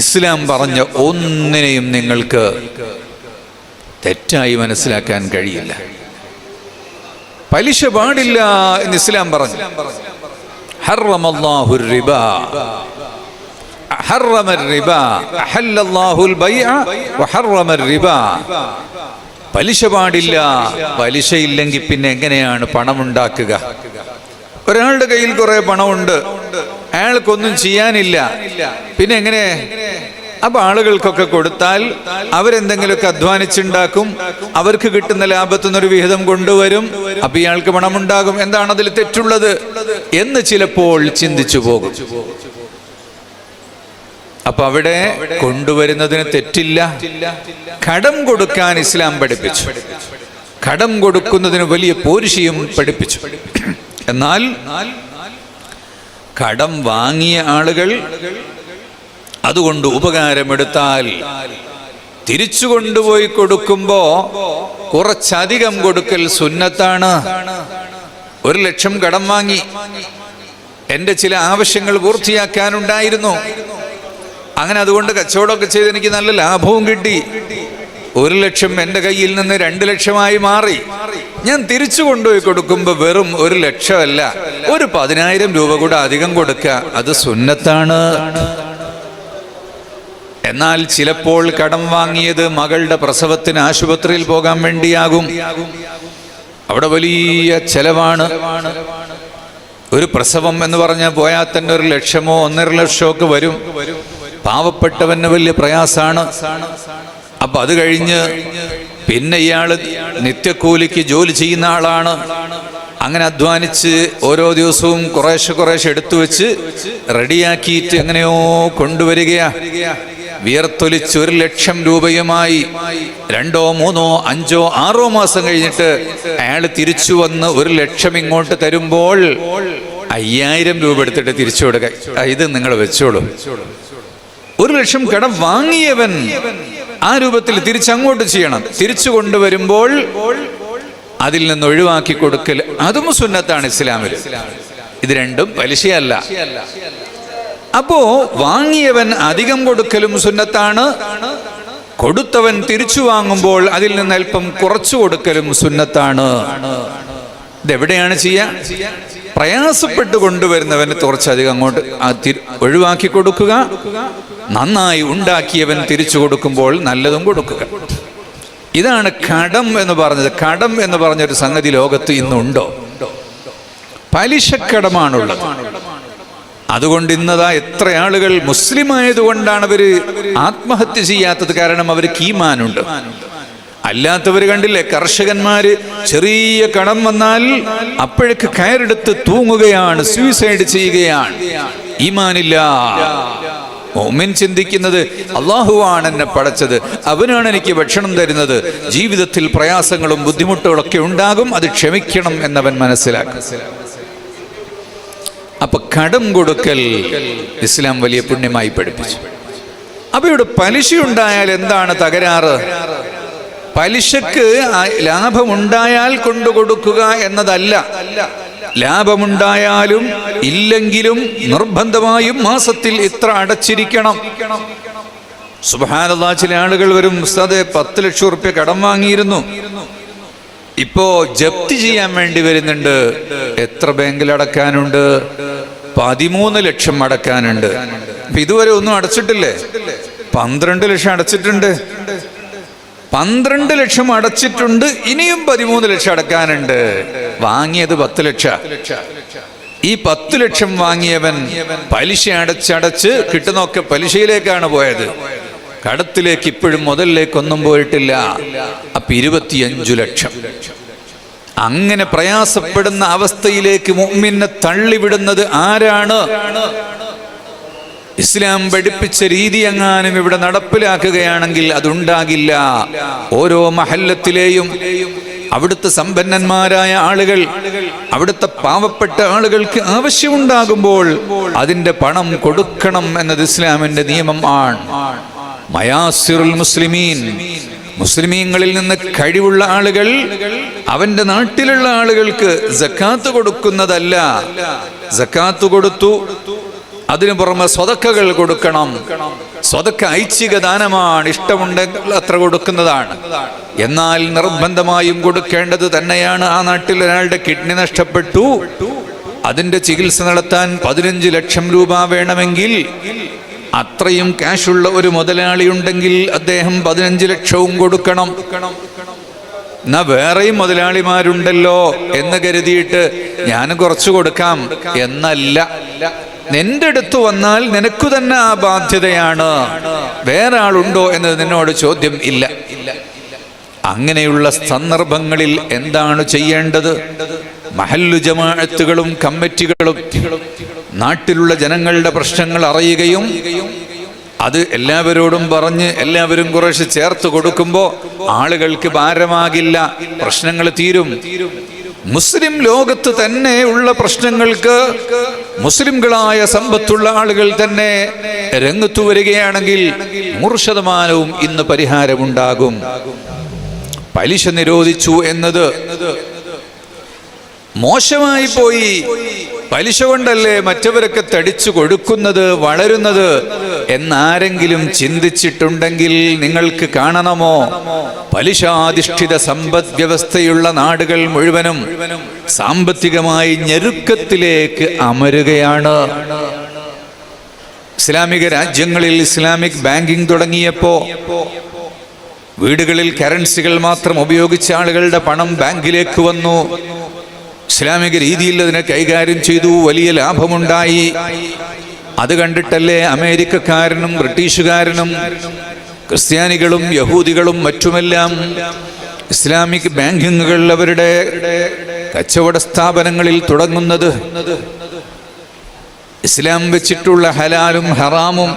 ഇസ്ലാം പറഞ്ഞ ഒന്നിനെയും നിങ്ങൾക്ക് തെറ്റായി മനസ്സിലാക്കാൻ കഴിയില്ല. പലിശ പാടില്ല എന്ന് ഇസ്ലാം പറഞ്ഞു. ഹറമല്ലാഹു റിബാ ഹറമ റിബാ അഹല്ലല്ലാഹുൽ ബൈഅ വഹറമ റിബാ. പലിശ പാടില്ല. പലിശ ഇല്ലെങ്കിൽ പിന്നെ എങ്ങനെയാണ് പണമുണ്ടാക്കുക? ഒരാളുടെ കയ്യിൽ കുറെ പണമുണ്ട്, അയാൾക്കൊന്നും ചെയ്യാനില്ല, പിന്നെ എങ്ങനെ? അപ്പൊ ആളുകൾക്കൊക്കെ കൊടുത്താൽ അവരെന്തെങ്കിലുമൊക്കെ അധ്വാനിച്ചുണ്ടാക്കും, അവർക്ക് കിട്ടുന്ന ലാഭത്തുനിന്നൊരു വിഹിതം കൊണ്ടുവരും, അപ്പൊ ഇയാൾക്ക് പണമുണ്ടാകും. എന്താണ് അതിൽ തെറ്റുള്ളത് എന്ന് ചിലപ്പോൾ ചിന്തിച്ചു പോകും. അപ്പൊ അവിടെ കൊണ്ടുവരുന്നതിന് തെറ്റില്ല. കടം കൊടുക്കാൻ ഇസ്ലാം പഠിപ്പിച്ചു. കടം കൊടുക്കുന്നതിന് വലിയ പോരിശയും പഠിപ്പിച്ചു. എന്നാൽ കടം വാങ്ങിയ ആളുകൾ അതുകൊണ്ട് ഉപകാരമെടുത്താൽ തിരിച്ചു കൊണ്ടുപോയി കൊടുക്കുമ്പോ കുറച്ചധികം കൊടുക്കൽ സുന്നത്താണ്. 1,00,000 കടം വാങ്ങി, എന്റെ ചില ആവശ്യങ്ങൾ പൂർത്തിയാക്കാനുണ്ടായിരുന്നു, അങ്ങനെ അതുകൊണ്ട് കച്ചവടമൊക്കെ ചെയ്ത് എനിക്ക് നല്ല ലാഭവും കിട്ടി. 1,00,000 എൻ്റെ കയ്യിൽ നിന്ന് 2,00,000 മാറി. ഞാൻ തിരിച്ചു കൊണ്ടുപോയി കൊടുക്കുമ്പോൾ വെറും 1,00,000 അല്ല, ഒരു 10,000 രൂപ കൂടെ അധികം കൊടുക്കുക, അത് സുന്നത്താണ്. എന്നാൽ ചിലപ്പോൾ കടം വാങ്ങിയത് മകളുടെ പ്രസവത്തിന് ആശുപത്രിയിൽ പോകാൻ വേണ്ടിയാകും. അവിടെ വലിയ ചെലവാണ്. ഒരു പ്രസവം എന്ന് പറഞ്ഞാൽ പോയാൽ തന്നെ 1,00,000 1,50,000 ഒക്കെ വരും. പാവപ്പെട്ടവന് വലിയ പ്രയാസാണ്. അപ്പൊ അത് കഴിഞ്ഞ് പിന്നെ ഇയാള് നിത്യക്കൂലിക്ക് ജോലി ചെയ്യുന്ന ആളാണ്. അങ്ങനെ അധ്വാനിച്ച് ഓരോ ദിവസവും കുറേശ്ശെ എടുത്തു വെച്ച് റെഡിയാക്കിയിട്ട് എങ്ങനെയോ കൊണ്ടുവരികയാ. വിയർത്തൊലിച്ച് 1,00,000 രൂപയുമായി 2, 3, 5, 6 മാസം കഴിഞ്ഞിട്ട് അയാൾ തിരിച്ചു വന്ന് 1,00,000 ഇങ്ങോട്ട് തരുമ്പോൾ 5,000 രൂപ എടുത്തിട്ട് തിരിച്ചു കൊടുക്കുക. ഇത് നിങ്ങൾ വെച്ചോളൂ. 1,00,000 കടം വാങ്ങിയവൻ ആ രൂപത്തിൽ തിരിച്ചങ്ങോട്ട് ചെയ്യണം. തിരിച്ചു കൊണ്ടുവരുമ്പോൾ അതിൽ നിന്ന് ഒഴിവാക്കി കൊടുക്കൽ അതും സുന്നത്താണ് ഇസ്ലാമിൽ. ഇത് രണ്ടും പലിശയല്ല. അപ്പോ വാങ്ങിയവൻ അധികം കൊടുക്കലും സുന്നത്താണ്, കൊടുത്തവൻ തിരിച്ചു വാങ്ങുമ്പോൾ അതിൽ നിന്ന് അല്പം കുറച്ചു കൊടുക്കലും സുന്നത്താണ്. ഇതെവിടെയാണ് ചെയ്യാ? പ്രയാസപ്പെട്ട് കൊണ്ടുവരുന്നവന് കുറച്ചധികം അങ്ങോട്ട് ഒഴിവാക്കി കൊടുക്കുക, നന്നായി ഉണ്ടാക്കിയവൻ തിരിച്ചു കൊടുക്കുമ്പോൾ നല്ലതും കൊടുക്കുക. ഇതാണ് കടം എന്ന് പറഞ്ഞത്. കടം എന്ന് പറഞ്ഞൊരു സംഗതി ലോകത്ത് ഇന്നുണ്ടോ? പലിശക്കടമാണുള്ളത്. അതുകൊണ്ട് ഇന്നതാ എത്ര ആളുകൾ മുസ്ലിം ആയതുകൊണ്ടാണ് അവര് ആത്മഹത്യ ചെയ്യാത്തത്. കാരണം അവർക്ക് ഈമാനുണ്ട്. അല്ലാത്തവർ കണ്ടില്ലേ, കർഷകന്മാര് ചെറിയ കടം വന്നാൽ അപ്പോഴേക്ക് കയറെടുത്ത് തൂങ്ങുകയാണ്, സൂയിസൈഡ് ചെയ്യുകയാണ്. ഈമാനില്ല. മുഅ്മിൻ ചിന്തിക്കുന്നത് അല്ലാഹുവാണ് എന്നെ പടച്ചത്, അവനാണ് എനിക്ക് ഭക്ഷണം തരുന്നത്, ജീവിതത്തിൽ പ്രയാസങ്ങളും ബുദ്ധിമുട്ടുകളൊക്കെ ഉണ്ടാകും, അത് ക്ഷമിക്കണം എന്നവൻ മനസ്സിലാക്കും. അപ്പൊ കടം കൊടുക്കൽ ഇസ്ലാം വലിയ പുണ്യമായി പഠിപ്പിച്ചു. അപ്പൊ ഇവിടെ പലിശ ഉണ്ടായാൽ എന്താണ് തകരാറ്? പലിശക്ക് ലാഭമുണ്ടായാൽ കൊണ്ടുകൊടുക്കുക എന്നതല്ല. ലാഭമുണ്ടായാലും ഇല്ലെങ്കിലും നിർബന്ധമായും മാസത്തിൽ ഇത്ര അടച്ചിരിക്കണം. സുബ്ഹാനല്ലാഹ്, ചില ആളുകൾ വരും, ഉസ്താദേ 10 ലക്ഷം റുപ്യ കടം വാങ്ങിയിരുന്നു, ഇപ്പോ ജപ്തി ചെയ്യാൻ വേണ്ടി വരുന്നുണ്ട്. എത്ര ബാങ്കിൽ അടക്കാനുണ്ട്? 13 ലക്ഷം അടക്കാനുണ്ട്. അപ്പൊ ഇതുവരെ ഒന്നും അടച്ചിട്ടില്ലേ? 12 ലക്ഷം അടച്ചിട്ടുണ്ട്. 12 ലക്ഷം അടച്ചിട്ടുണ്ട്, ഇനിയും 13 ലക്ഷം അടക്കാനുണ്ട്. വാങ്ങിയത് 10 ലക്ഷം. ഈ 10 ലക്ഷം വാങ്ങിയവൻ പലിശ അടച്ചടച്ച് കിട്ടുന്നൊക്കെ പലിശയിലേക്കാണ് പോയത്. കടത്തിലേക്ക് ഇപ്പോഴും മുതലിലേക്കൊന്നും പോയിട്ടില്ല. അപ്പൊ 25 ലക്ഷം. അങ്ങനെ പ്രയാസപ്പെടുന്ന അവസ്ഥയിലേക്ക് മുഅ്മിനെ തള്ളിവിടുന്നത് ആരാണ്? ഇസ്ലാം പഠിപ്പിച്ച രീതി എങ്ങാനും ഇവിടെ നടപ്പിലാക്കുകയാണെങ്കിൽ അതുണ്ടാകില്ല. ഓരോ മഹല്ലത്തിലെയും അവിടുത്തെ സമ്പന്നന്മാരായ ആളുകൾ, അവിടുത്തെ പാവപ്പെട്ട ആളുകൾക്ക് ആവശ്യമുണ്ടാകുമ്പോൾ അതിന്റെ പണം കൊടുക്കണം എന്നത് ഇസ്ലാമിന്റെ നിയമം ആണ്. മയാസിറുൽ മുസ്ലിമീൻ, മുസ്ലിമീങ്ങളിൽ നിന്ന് കഴിവുള്ള ആളുകൾ അവന്റെ നാട്ടിലുള്ള ആളുകൾക്ക് സക്കാത്ത് കൊടുക്കുന്നതല്ല. സക്കാത്ത് കൊടുത്തു, അതിനു പുറമെ സ്വതക്കകൾ കൊടുക്കണം. സ്വതക്ക ഐച്ഛിക ദാനമാണ്, ഇഷ്ടമുണ്ടെങ്കിൽ അത്ര കൊടുക്കുന്നതാണ്. എന്നാൽ നിർബന്ധമായും കൊടുക്കേണ്ടത് തന്നെയാണ്. ആ നാട്ടിൽ ഒരാളുടെ കിഡ്നി നഷ്ടപ്പെട്ടു, അതിന്റെ ചികിത്സ നടത്താൻ 15 ലക്ഷം രൂപ വേണമെങ്കിൽ അത്രയും ക്യാഷുള്ള ഒരു മുതലാളി ഉണ്ടെങ്കിൽ അദ്ദേഹം 15 ലക്ഷവും കൊടുക്കണം. എന്നാ വേറെയും മുതലാളിമാരുണ്ടല്ലോ എന്ന് കരുതിയിട്ട് ഞാൻ കുറച്ചു കൊടുക്കാം എന്നല്ല. നിന്റെ അടുത്ത് വന്നാൽ നിനക്കു തന്നെ ആ ബാധ്യതയാണ്. വേറെ ആളുണ്ടോ എന്നത് നിന്നോട് ചോദ്യം ഇല്ല. അങ്ങനെയുള്ള സന്ദർഭങ്ങളിൽ എന്താണ് ചെയ്യേണ്ടത്? മഹല്ലു ജമാഅത്തുകളും കമ്മിറ്റികളും നാട്ടിലുള്ള ജനങ്ങളുടെ പ്രശ്നങ്ങൾ അറിയുകയും അത് എല്ലാവരോടും പറഞ്ഞ് എല്ലാവരും കുറേശ്ശെ ചേർത്ത് കൊടുക്കുമ്പോൾ ആളുകൾക്ക് ഭാരമാകില്ല, പ്രശ്നങ്ങൾ തീരും. മുസ്ലിം ലോകത്ത് തന്നെ ഉള്ള പ്രശ്നങ്ങൾക്ക് മുസ്ലിംകളായ സമ്പത്തുള്ള ആളുകൾ തന്നെ രംഗത്തു വരികയാണെങ്കിൽ 100% ഇന്ന് പരിഹാരമുണ്ടാകും. പലിശ നിരോധിച്ചു എന്നത് മോശമായി പോയി. പലിശ കൊണ്ടല്ലേ മറ്റവരൊക്കെ തടിച്ചു കൊടുക്കുന്നത്, വളരുന്നത് എന്നാരെങ്കിലും ചിന്തിച്ചിട്ടുണ്ടെങ്കിൽ നിങ്ങൾക്ക് കാണണമോ? പലിശാധിഷ്ഠിത സമ്പദ് വ്യവസ്ഥയുള്ള നാടുകൾ മുഴുവനും സാമ്പത്തികമായി ഞെരുക്കത്തിലേക്ക് അമരുകയാണ്. ഇസ്ലാമിക രാജ്യങ്ങളിൽ ഇസ്ലാമിക് ബാങ്കിംഗ് തുടങ്ങിയപ്പോ വീടുകളിൽ കറൻസികൾ മാത്രം ഉപയോഗിച്ച ആളുകളുടെ പണം ബാങ്കിലേക്ക് വന്നു. ഇസ്ലാമിക രീതിയിൽ അതിനെ കൈകാര്യം ചെയ്തു, വലിയ ലാഭമുണ്ടായി. അത് കണ്ടിട്ടല്ലേ അമേരിക്കക്കാരനും ബ്രിട്ടീഷുകാരനും ക്രിസ്ത്യാനികളും യഹൂദികളും മറ്റുമെല്ലാം ഇസ്ലാമിക് ബാങ്കിങ്ങുകൾ അവരുടെ കച്ചവട സ്ഥാപനങ്ങളിൽ തുടങ്ങുന്നത്. ഇസ്ലാം വെച്ചിട്ടുള്ള ഹലാലും ഹറാമും,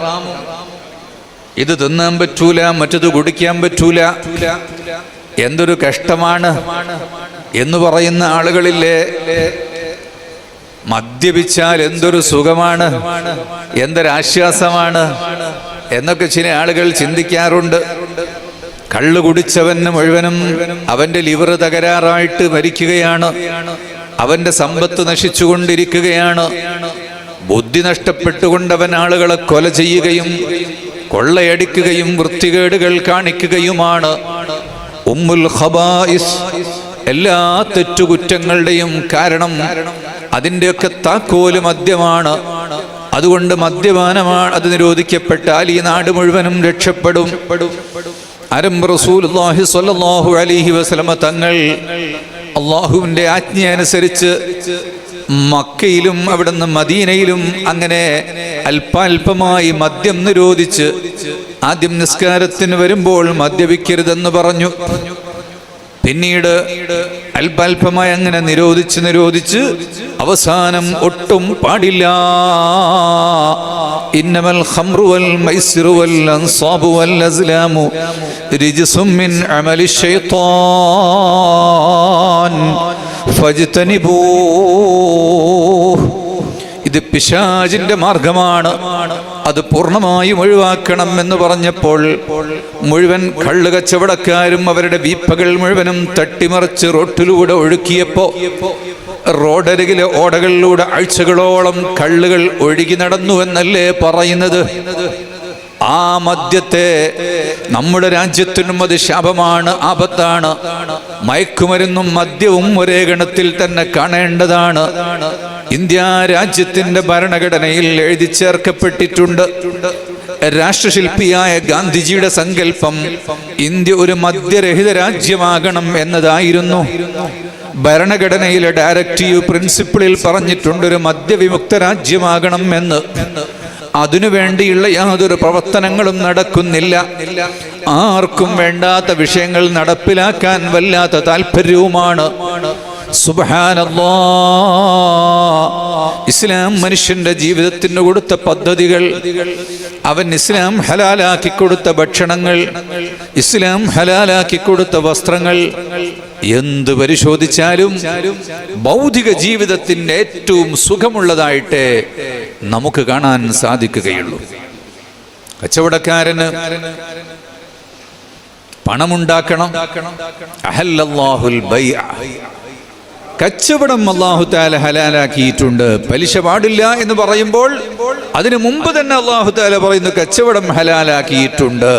ഇത് തിന്നാൻ പറ്റൂല, മറ്റത് കുടിക്കാൻ പറ്റൂല, എന്തൊരു കഷ്ടമാണ് എന്ന് പറയുന്ന ആളുകളില്ലേ. മദ്യപിച്ചാൽ എന്തൊരു സുഖമാണ്, എന്തൊരാശ്വാസമാണ് എന്നൊക്കെ ചില ആളുകൾ ചിന്തിക്കാറുണ്ട്. കള്ളു കുടിച്ചവന് മുഴുവനും അവന്റെ ലിവർ തകരാറായിട്ട് മരിക്കുകയാണ്, അവന്റെ സമ്പത്ത് നശിച്ചുകൊണ്ടിരിക്കുകയാണ്. ബുദ്ധി നഷ്ടപ്പെട്ടുകൊണ്ടവൻ ആളുകളെ കൊല ചെയ്യുകയും കൊള്ളയടിക്കുകയും വൃത്തികേടുകൾ കാണിക്കുകയുമാണ്. ഉമ്മുൽ ഖബായിസ്, എല്ലാ തെറ്റുകുറ്റങ്ങളുടെയും കാരണം, അതിൻ്റെയൊക്കെ താക്കോല് മദ്യമാണ്. അതുകൊണ്ട് മദ്യപാനമാണ്, അത് നിരോധിക്കപ്പെട്ടാൽ ഈ നാട് മുഴുവനും രക്ഷപ്പെടും. ആരംഭ റസൂലുള്ളാഹി സ്വല്ലല്ലാഹു അലൈഹി വസല്ലമ തങ്ങൾ അള്ളാഹുവിൻ്റെ ആജ്ഞയനുസരിച്ച് മക്കയിലും അവിടുന്ന് മദീനയിലും അങ്ങനെ അല്പാൽപമായി മദ്യം നിരോധിച്ച് ആദ്യം നിസ്കാരത്തിന് വരുമ്പോൾ മദ്യപിക്കരുതെന്ന് പറഞ്ഞു. പിന്നീട് അല്പാൽപമായി അങ്ങനെ നിരോധിച്ച് അവസാനം ഒട്ടും പാടില്ല. ഇന്നമൽ ഖംറു വൽ മൈസിറു വൽ അൻസാബു വൽ അസ്ലാമു റിജ്സും മിൻ അമലി ശൈത്താൻ ഫജ്തനിബൂഹ്. ഇത് പിശാചിന്റെ മാർഗമാണ്, അത് പൂർണ്ണമായും ഒഴിവാക്കണം എന്ന് പറഞ്ഞപ്പോൾ മുഴുവൻ കള്ള് കച്ചവടക്കാരും അവരുടെ വീപ്പകൾ മുഴുവനും തട്ടിമറിച്ച് റോട്ടിലൂടെ ഒഴുക്കിയപ്പോ റോഡരികിലെ ഓടകളിലൂടെ ആഴ്ചകളോളം കള്ളുകൾ ഒഴുകി നടന്നു എന്നല്ലേ പറയുന്നത്. ആ മദ്യത്തെ നമ്മുടെ രാജ്യത്തിനും അത് ശാപമാണ്, ആപത്താണ്. മയക്കുമരുന്നും മദ്യവും ഒരേ ഗണത്തിൽ തന്നെ കാണേണ്ടതാണ്. ഇന്ത്യ രാജ്യത്തിന്റെ ഭരണഘടനയിൽ എഴുതി ചേർക്കപ്പെട്ടിട്ടുണ്ട്. രാഷ്ട്രശില്പിയായ ഗാന്ധിജിയുടെ സങ്കല്പം ഇന്ത്യ ഒരു മദ്യരഹിത രാജ്യമാകണം എന്നതായിരുന്നു. ഭരണഘടനയിലെ ഡയറക്റ്റീവ് പ്രിൻസിപ്പിളിൽ പറഞ്ഞിട്ടുണ്ട് ഒരു മദ്യവിമുക്ത രാജ്യമാകണം എന്ന്. അതിനുവേണ്ടിയുള്ള യാതൊരു പ്രവർത്തനങ്ങളും നടക്കുന്നില്ല. ആർക്കും വേണ്ടാത്ത വിഷയങ്ങൾ നടപ്പിലാക്കാൻ വല്ലാത്ത താല്പര്യവുമാണ്. സുബ്ഹാനല്ലാഹ്, ഇസ്ലാം മനുഷ്യന്റെ ജീവിതത്തിന് കൊടുത്ത പദ്ധതികൾ, അവൻ ഇസ്ലാം ഹലാലാക്കി കൊടുത്ത ഭക്ഷണങ്ങൾ, ഇസ്ലാം ഹലാലാക്കി കൊടുത്ത വസ്ത്രങ്ങൾ, എന്ത് പരിശോധിച്ചാലും ഭൗതിക ജീവിതത്തിന്റെ ഏറ്റവും സുഖമുള്ളതായിട്ട് നമുക്ക് കാണാൻ സാധിക്കുകയുള്ളൂ. കച്ചവടക്കാരന് പണമുണ്ടാക്കണം. അഹല്ലല്ലാഹുൽ ബൈഅ, കച്ചവടം അല്ലാഹു തആല ഹലാലാക്കിയിട്ടുണ്ട്. പലിശ പാടില്ല എന്ന് പറയുമ്പോൾ അതിനു മുമ്പ് തന്നെ അല്ലാഹു തആല പറയുന്നു കച്ചവടം ഹലാലാക്കിയിട്ടുണ്ട്.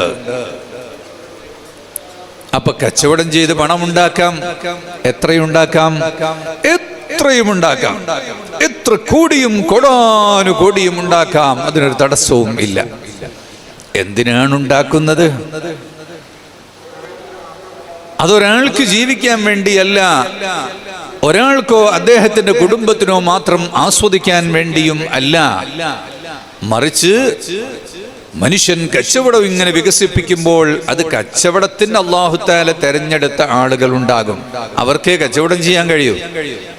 അപ്പൊ കച്ചവടം ചെയ്ത് പണമുണ്ടാക്കാം. എത്രയുണ്ടാക്കാം? എത്രയും ഉണ്ടാക്കാം. എത്ര കോടിയും കോടാനുകോടിയും ഉണ്ടാക്കാം. അതിനൊരു തടസ്സവും ഇല്ല. എന്തിനാണ് ഉണ്ടാക്കുന്നത്? അതൊരാൾക്ക് ജീവിക്കാൻ വേണ്ടിയല്ല, ഒരാൾക്കോ അദ്ദേഹത്തിന്റെ കുടുംബത്തിനോ മാത്രം ആസ്വദിക്കാൻ വേണ്ടിയും അല്ല. മറിച്ച് മനുഷ്യൻ കച്ചവടം ഇങ്ങനെ വികസിപ്പിക്കുമ്പോൾ അത് കച്ചവടത്തിന് അല്ലാഹു തആല തെരഞ്ഞെടുത്ത ആളുകൾ ഉണ്ടാകും. അവർക്കേ കച്ചവടം ചെയ്യാൻ കഴിയൂ.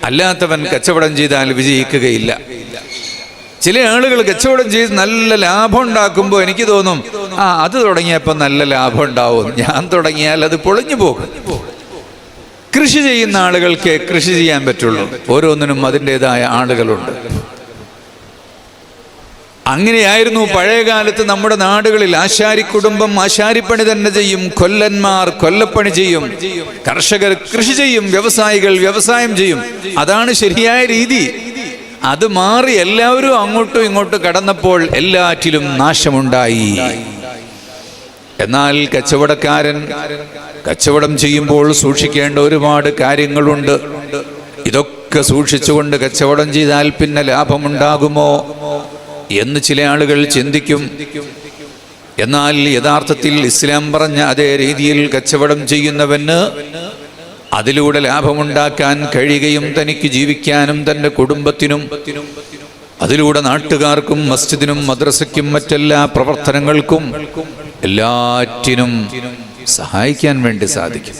അല്ലാത്തവൻ കച്ചവടം ചെയ്താൽ വിജയിക്കുകയില്ല. ചില ആളുകൾ കച്ചവടം ചെയ്ത് നല്ല ലാഭം ഉണ്ടാക്കുമ്പോൾ എനിക്ക് തോന്നും, അത് തുടങ്ങിയപ്പോൾ നല്ല ലാഭം ഉണ്ടാവും, ഞാൻ തുടങ്ങിയാൽ അത് പൊളിഞ്ഞു പോകും. കൃഷി ചെയ്യുന്ന ആളുകൾക്ക് കൃഷി ചെയ്യാൻ പറ്റുള്ളൂ. ഓരോന്നിനും അതിൻ്റെതായ ആളുകളുണ്ട്. അങ്ങനെയായിരുന്നു പഴയ കാലത്ത് നമ്മുടെ നാടുകളിൽ. ആശാരി കുടുംബം ആശാരിപ്പണി തന്നെ ചെയ്യും, കൊല്ലന്മാർ കൊല്ലപ്പണി ചെയ്യും, കർഷകർ കൃഷി ചെയ്യും, വ്യവസായികൾ വ്യവസായം ചെയ്യും. അതാണ് ശരിയായ രീതി. അത് മാറി എല്ലാവരും അങ്ങോട്ടും ഇങ്ങോട്ടും കടന്നപ്പോൾ എല്ലാറ്റിലും നാശമുണ്ടായി. എന്നാൽ കച്ചവടക്കാരൻ കച്ചവടം ചെയ്യുമ്പോൾ സൂക്ഷിക്കേണ്ട ഒരുപാട് കാര്യങ്ങളുണ്ട്. ഇതൊക്കെ സൂക്ഷിച്ചുകൊണ്ട് കച്ചവടം ചെയ്താൽ പിന്നെ ലാഭമുണ്ടാകുമോ എന്ന് ചില ആളുകൾ ചിന്തിക്കും. എന്നാൽ യഥാർത്ഥത്തിൽ ഇസ്ലാം പറഞ്ഞ അതേ രീതിയിൽ കച്ചവടം ചെയ്യുന്നവന് അതിലൂടെ ലാഭമുണ്ടാക്കാൻ കഴിയുകയും തനിക്ക് ജീവിക്കാനും തൻ്റെ കുടുംബത്തിനും അതിലൂടെ നാട്ടുകാർക്കും മസ്ജിദിനും മദ്രസയ്ക്കും മറ്റെല്ലാ പ്രവർത്തനങ്ങൾക്കും എല്ലാറ്റിനും സഹായിക്കാൻ വേണ്ടി സാധിക്കും.